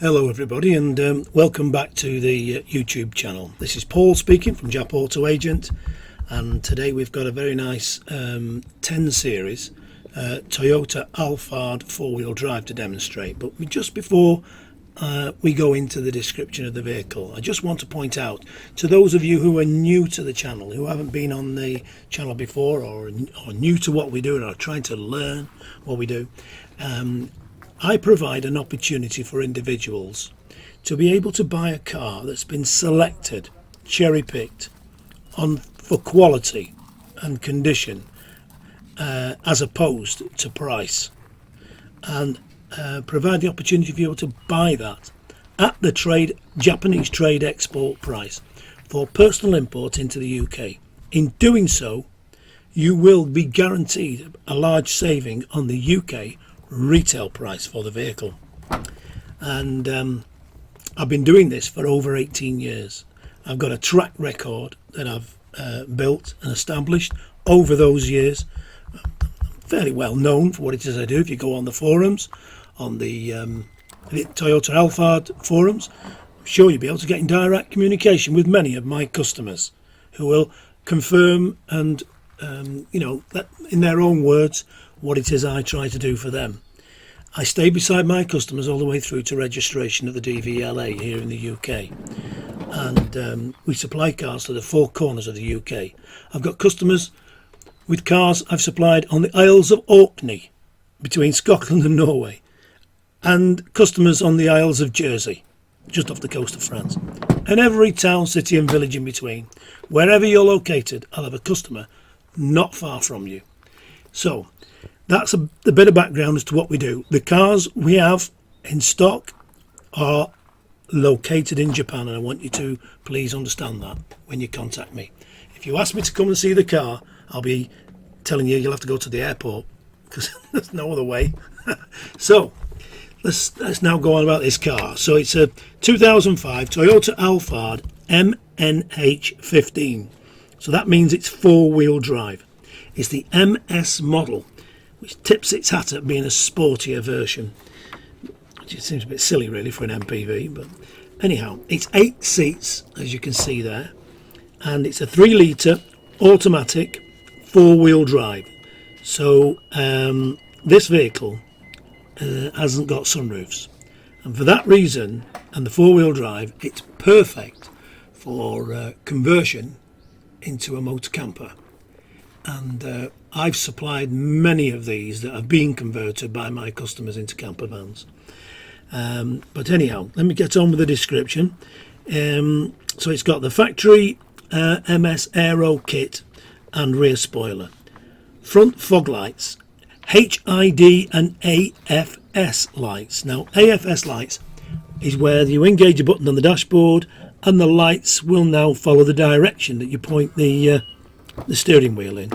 Hello everybody, and welcome back to the YouTube channel. This is Paul speaking from Jap-Auto-Agent, and today we've got a very nice 10 series Toyota-Alphard 4-wheel drive to demonstrate. But just before we go into the description of the vehicle, I just want to point out to those of you who are new to the channel, who haven't been on the channel before, or new to what we do and are trying to learn what we do, I provide an opportunity for individuals to be able to buy a car that's been selected, cherry-picked for quality and condition, as opposed to price, and provide the opportunity for you to buy that at the Japanese trade export price for personal import into the UK. In doing so, you will be guaranteed a large saving on the UK retail price for the vehicle. And I've been doing this for over 18 years. I've got a track record that I've built and established over those years. I'm fairly well known for what it is I do. If you go on the forums, on the Toyota-Alphard forums, I'm sure you'll be able to get in direct communication with many of my customers who will confirm and that in their own words what it is I try to do for them. I stay beside my customers all the way through to registration at the DVLA here in the UK, and we supply cars to the four corners of the UK. I've got customers with cars I've supplied on the Isles of Orkney between Scotland and Norway, and customers on the Isles of Jersey just off the coast of France, and every town, city and village in between. Wherever you're located, I'll have a customer not far from you. So that's a bit of background as to what we do. The cars we have in stock are located in Japan, and I want you to please understand that when you contact me. If you ask me to come and see the car, I'll be telling you you'll have to go to the airport, because there's no other way. So let's now go on about this car. So it's a 2005 Toyota Alphard MNH15. So that means it's 4-wheel drive. It's the MS model, which tips its hat at being a sportier version, which it seems a bit silly really for an MPV, but anyhow, it's 8 seats, as you can see there, and it's a 3-litre automatic 4-wheel drive. So this vehicle hasn't got sunroofs, and for that reason, and the 4-wheel drive, it's perfect for conversion into a motor camper. And I've supplied many of these that have been converted by my customers into camper vans. But anyhow, let me get on with the description. So it's got the factory MS Aero kit and rear spoiler, front fog lights, HID and AFS lights. Now AFS lights is where you engage a button on the dashboard and the lights will now follow the direction that you point the steering wheel in.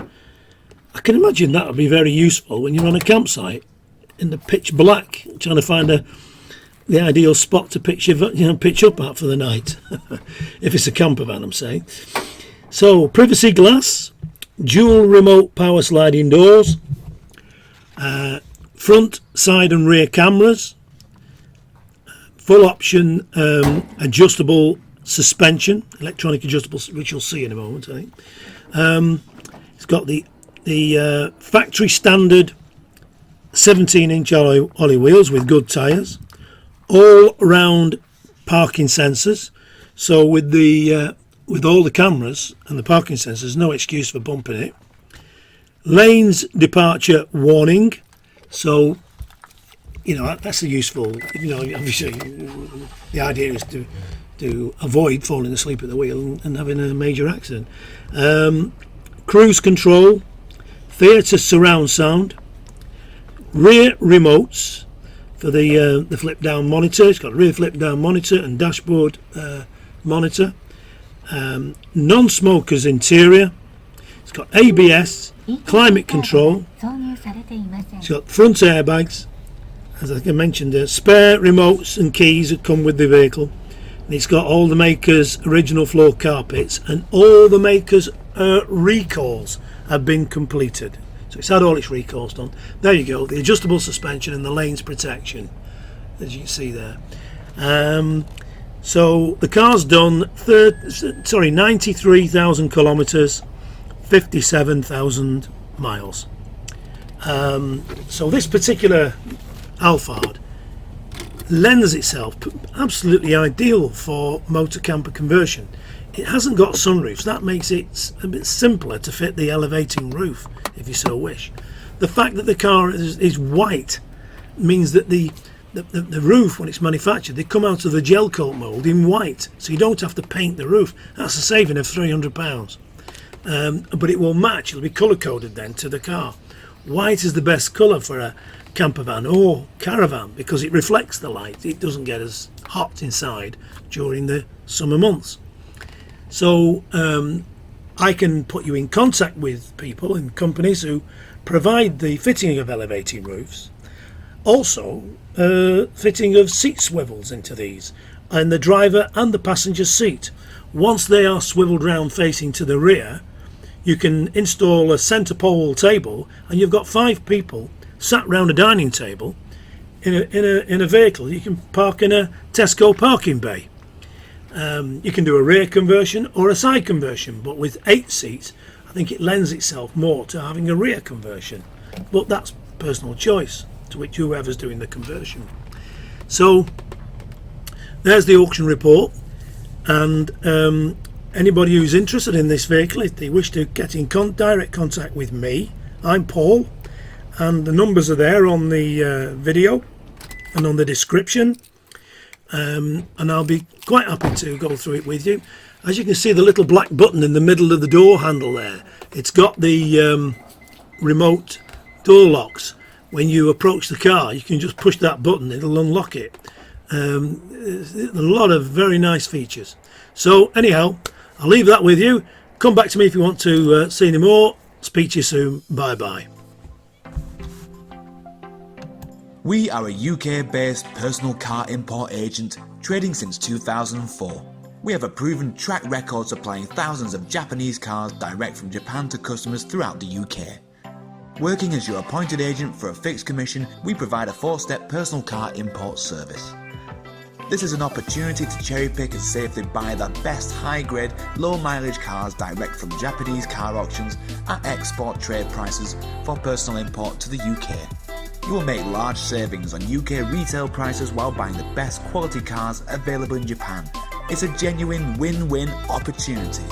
I can imagine that would be very useful when you're on a campsite in the pitch black, trying to find the ideal spot to pitch up at for the night. If it's a camper van, I'm saying. So privacy glass, dual remote power sliding doors, front, side and rear cameras, full option adjustable suspension, electronic adjustable, which you'll see in a moment, I think. It's got the factory standard 17-inch alloy wheels with good tyres, all round parking sensors. So with all the cameras and the parking sensors, no excuse for bumping it. Lanes departure warning. So that's a useful. Obviously the idea is to avoid falling asleep at the wheel and having a major accident. Cruise control, theatre surround sound, rear remotes for the flip down monitor. It's got a rear flip down monitor and dashboard monitor. Non-smokers interior. It's got ABS, climate control. It's got front airbags, as I mentioned, spare remotes and keys that come with the vehicle. And it's got all the makers' original floor carpets, and all the makers' recalls have been completed. So it's had all its recalls done. There you go, the adjustable suspension and the lanes protection, as you can see there. So the car's done 93,000 kilometres, 57,000 miles. So this particular Alphard lends itself absolutely ideal for motor camper conversion. It hasn't got sunroofs. That makes it a bit simpler to fit the elevating roof if you so wish. The fact that the car is white means that the roof, when it's manufactured, they come out of the gel coat mould in white, so you don't have to paint the roof. That's a saving of £300. But it will match, it'll be colour coded then to the car. White is the best colour for a camper van or caravan because it reflects the light. It doesn't get as hot inside during the summer months. So I can put you in contact with people and companies who provide the fitting of elevating roofs. Also, fitting of seat swivels into these, and the driver and the passenger seat. Once they are swiveled round facing to the rear, you can install a centre pole table, and you've got 5 people sat round a dining table in a vehicle. You can park in a Tesco parking bay. You can do a rear conversion or a side conversion, but with 8 seats, I think it lends itself more to having a rear conversion. But that's personal choice, to which whoever's doing the conversion. So there's the auction report, and anybody who's interested in this vehicle, if they wish to get in direct contact with me, I'm Paul, and the numbers are there on the video and on the description, and I'll be quite happy to go through it with you. As you can see, the little black button in the middle of the door handle there, it's got the remote door locks. When you approach the car, you can just push that button, it'll unlock it. A lot of very nice features. So anyhow, I'll leave that with you. Come back to me if you want to see any more. Speak to you soon. Bye bye. We are a UK-based personal car import agent trading since 2004. We have a proven track record supplying thousands of Japanese cars direct from Japan to customers throughout the UK. Working as your appointed agent for a fixed commission, we provide a 4-step personal car import service. This is an opportunity to cherry pick and safely buy the best high-grade, low-mileage cars direct from Japanese car auctions at export trade prices for personal import to the UK. You will make large savings on UK retail prices while buying the best quality cars available in Japan. It's a genuine win-win opportunity.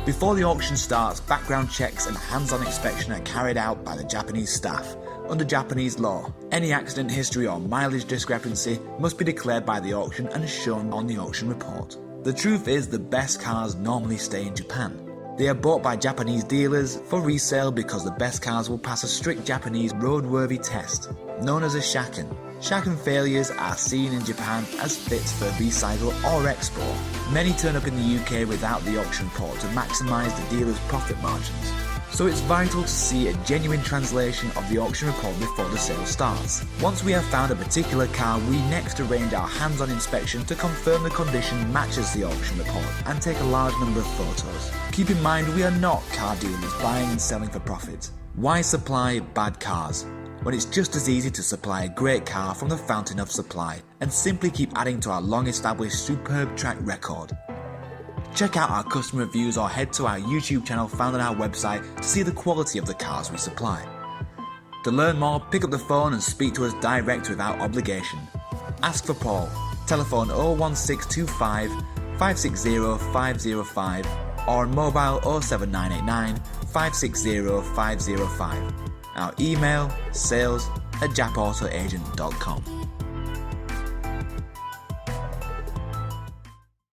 Before the auction starts, background checks and hands-on inspection are carried out by the Japanese staff. Under Japanese law, any accident history or mileage discrepancy must be declared by the auction and shown on the auction report. The truth is, the best cars normally stay in Japan. They are bought by Japanese dealers for resale because the best cars will pass a strict Japanese roadworthy test, known as a shaken. Shaken failures are seen in Japan as fits for recycle or export. Many turn up in the UK without the auction report to maximise the dealer's profit margins. So it's vital to see a genuine translation of the auction report before the sale starts. Once we have found a particular car, we next arrange our hands-on inspection to confirm the condition matches the auction report and take a large number of photos. Keep in mind, we are not car dealers buying and selling for profit. Why supply bad cars when it's just as easy to supply a great car from the fountain of supply and simply keep adding to our long-established superb track record? Check out our customer reviews or head to our YouTube channel found on our website to see the quality of the cars we supply. To learn more, pick up the phone and speak to us direct without obligation. Ask for Paul. Telephone 01625 560 505 or mobile 07989 560 505. Our email sales@Jap-Auto-Agent.com.